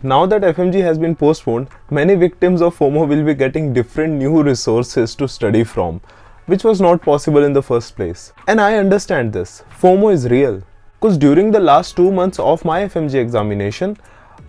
Now that FMG has been postponed, many victims of FOMO will be getting different new resources to study from, which was not possible in the first place. And I understand this. FOMO is real. Because during the last 2 months of my FMG examination,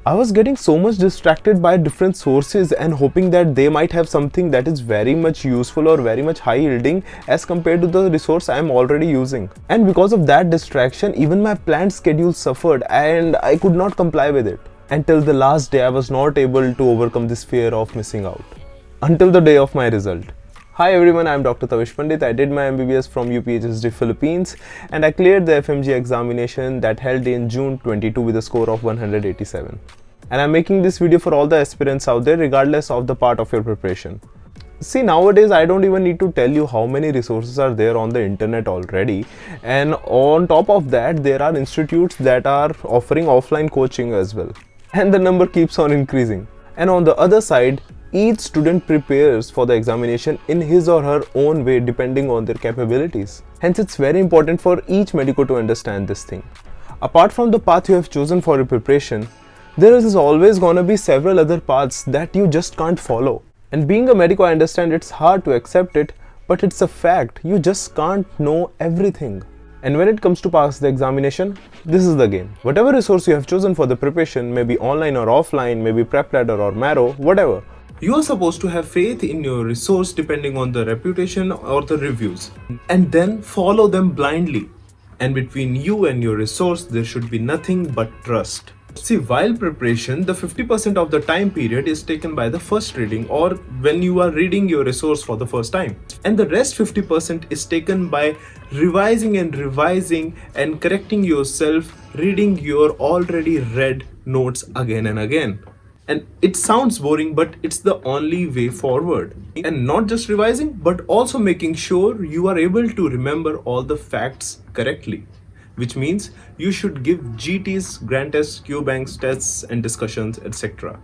I was getting so much distracted by different sources and hoping that they might have something that is very much useful or very much high yielding as compared to the resource I am already using. And because of that distraction, even my planned schedule suffered and I could not comply with it. Until the last day, I was not able to overcome this fear of missing out. Until the day of my result. Hi everyone, I am Dr. Tavish Pandit. I did my MBBS from UPHSD Philippines and I cleared the FMG examination that held in June 22 with a score of 187. And I'm making this video for all the aspirants out there regardless of the part of your preparation. See, nowadays I don't even need to tell you how many resources are there on the internet already, and on top of that there are institutes that are offering offline coaching as well. And the number keeps on increasing. And on the other side, each student prepares for the examination in his or her own way depending on their capabilities. Hence, it's very important for each medico to understand this thing. Apart from the path you have chosen for your preparation, there is always gonna be several other paths that you just can't follow. And being a medico, I understand it's hard to accept it, but it's a fact. You just can't know everything. And when it comes to pass the examination, this is the game. Whatever resource you have chosen for the preparation, maybe online or offline, maybe PrepLadder or Marrow, whatever, you are supposed to have faith in your resource depending on the reputation or the reviews, and then follow them blindly. And between you and your resource, there should be nothing but trust. See, while preparation, the 50% of the time period is taken by the first reading or when you are reading your resource for the first time. And the rest 50% is taken by revising and correcting yourself, reading your already read notes again and again. And it sounds boring, but it's the only way forward. And not just revising, but also making sure you are able to remember all the facts correctly. Which means you should give GTs, grand tests, Q banks, tests and discussions, etc.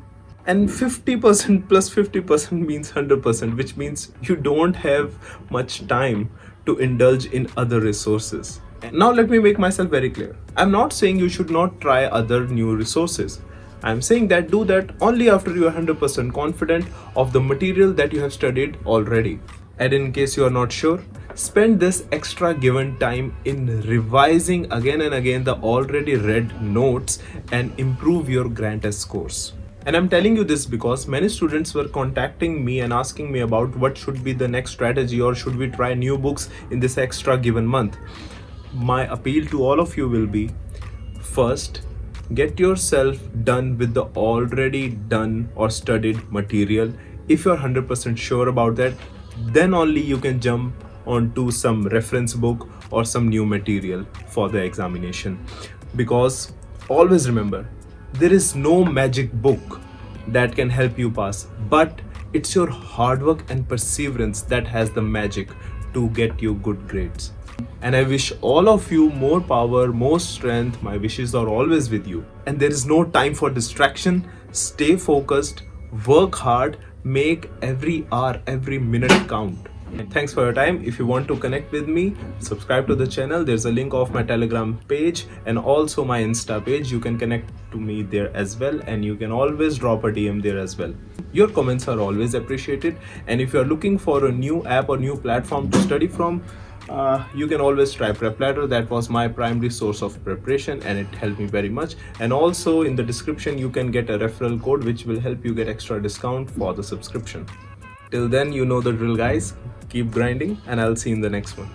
And 50% plus 50% means 100%, which means you don't have much time to indulge in other resources. Now let me make myself very clear. I'm not saying you should not try other new resources. I'm saying that do that only after you are 100% confident of the material that you have studied already. And in case you are not sure, spend this extra given time in revising again and again the already read notes and improve your grand test scores. And I'm telling you this because many students were contacting me and asking me about what should be the next strategy or should we try new books in this extra given month. My appeal to all of you will be, first, get yourself done with the already done or studied material. If you're 100% sure about that, then only you can jump onto some reference book or some new material for the examination. Because always remember, there is no magic book that can help you pass, but it's your hard work and perseverance that has the magic to get you good grades. And I wish all of you more power, more strength. My wishes are always with you. And there is no time for distraction. Stay focused, work hard, make every hour, every minute count. And thanks for your time. If you want to connect with me, subscribe to the channel. There's a link of my Telegram page and also my Insta page. You can connect to me there as well, and you can always drop a DM there as well. Your comments are always appreciated. And if you're looking for a new app or new platform to study from, you can always try PrepLadder. That was my primary source of preparation and it helped me very much. And also in the description you can get a referral code which will help you get extra discount for the subscription. Till then, you know the drill guys. Keep grinding and I'll see you in the next one.